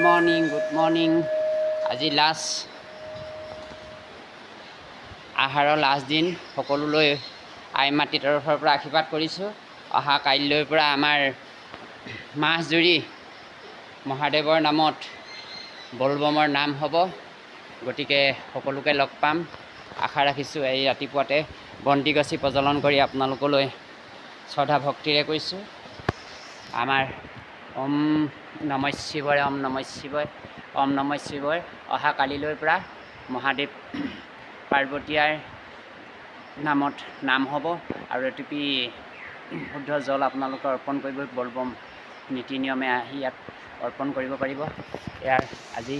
Morning আজি আহাৰৰ last দিন সকলোলৈ আই মাতৃৰ তৰফৰ পৰা আশীৰ্বাদ কৰিছোঁ। অহা কাইলৈৰ পৰা আমাৰ মাহজুৰি মহাদেৱৰ নামত বলবমৰ নাম হ'ব, গতিকে সকলোকে লগ পাম আশা ৰাখিছোঁ। এই ৰাতিপুৱাতে বন্তি গছি প্ৰজ্বলন কৰি আপোনালোকলৈ শ্ৰদ্ধা ভক্তিৰে কৈছোঁ। আমাৰ ওম নমঃ শিৱায়, ওম নমঃ শিৱায়, ওম নমঃ শিৱায়। অহা কালিলৈৰ পৰা মহাদেৱ পাৰ্বতীয়াৰ নামত নাম হ'ব আৰু এটুপি শুদ্ধ জল আপোনালোকে অৰ্পণ কৰিব। বলবম নীতি নিয়মে আহি ইয়াত অৰ্পণ কৰিব পাৰিব। ইয়াৰ আজি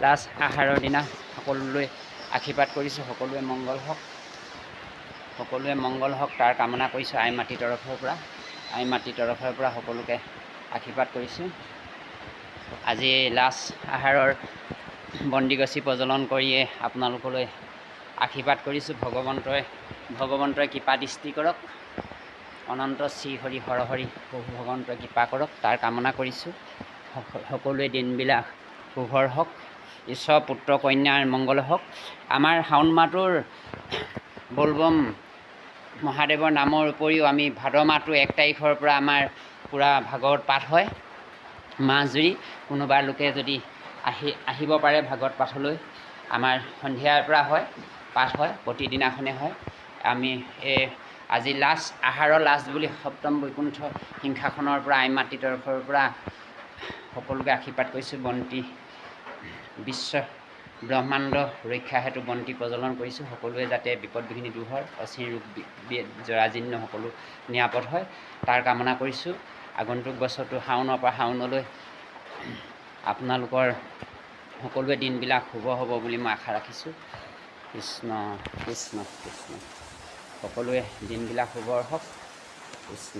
লাষ্ট আহাৰৰ দিনা সকলোলৈ আশীৰ্বাদ কৰিছোঁ। সকলোৱে মংগল হওক তাৰ কামনা কৰিছোঁ। আই মাতৃৰ তৰফৰ পৰা সকলোকে আশীৰ্বাদ কৰিছোঁ। আজি লাষ্ট আহাৰৰ বন্দিগছি প্ৰজ্বলন কৰিয়ে আপোনালোকলৈ আশীৰ্বাদ কৰিছোঁ। ভগৱন্তই কৃপা দৃষ্টি কৰক, অনন্ত শ্ৰী হৰি হৰ হৰি প্ৰভু ভগৱন্তই কৃপা কৰক তাৰ কামনা কৰিছোঁ। সকলোৱে দিনবিলাক শুভৰ হওক, ঈশ্বৰ পুত্ৰ কন্যাৰ মংগল হওক। আমাৰ শাওণ মাহটোৰ বলবম মহাদেৱৰ নামৰ উপৰিও আমি ভাদ মাহটো 1 তাৰিখৰ পৰা আমাৰ পূৰা ভাগৱত পাঠ হয় মাহজুৰি। কোনোবা লোকে যদি আহিব পাৰে ভাগৱত পাঠলৈ, আমাৰ সন্ধিয়াৰ পৰা পাঠ হয়, প্ৰতিদিনাখনে হয়। আমি আজি আহাৰৰ লাষ্ট বুলি সপ্তম বৈকুণ্ঠ সিংহাসনৰ পৰা আই মাতৃৰ তৰফৰ পৰা সকলোকে আশীৰ্বাদ কৰিছোঁ। বন্তি বিশ্ব ব্ৰহ্মাণ্ড ৰক্ষা হেতু বন্তি প্ৰজ্বলন কৰিছোঁ। সকলোৱে যাতে বিপদ বিঘিনি দূৰ হয়, অচিন ৰোগ জৰাজীৰ্ণ সকলো নিৰাপদ হয় তাৰ কামনা কৰিছোঁ। আগন্তুক বছৰটো শাওণৰ পৰা শাওণলৈ আপোনালোকৰ সকলোৱে দিনবিলাক শুভ হ'ব বুলি মই আশা ৰাখিছোঁ। কৃষ্ণ কৃষ্ণ কৃষ্ণ। সকলোৱে দিনবিলাক শুভৰ হওক। কৃষ্ণ।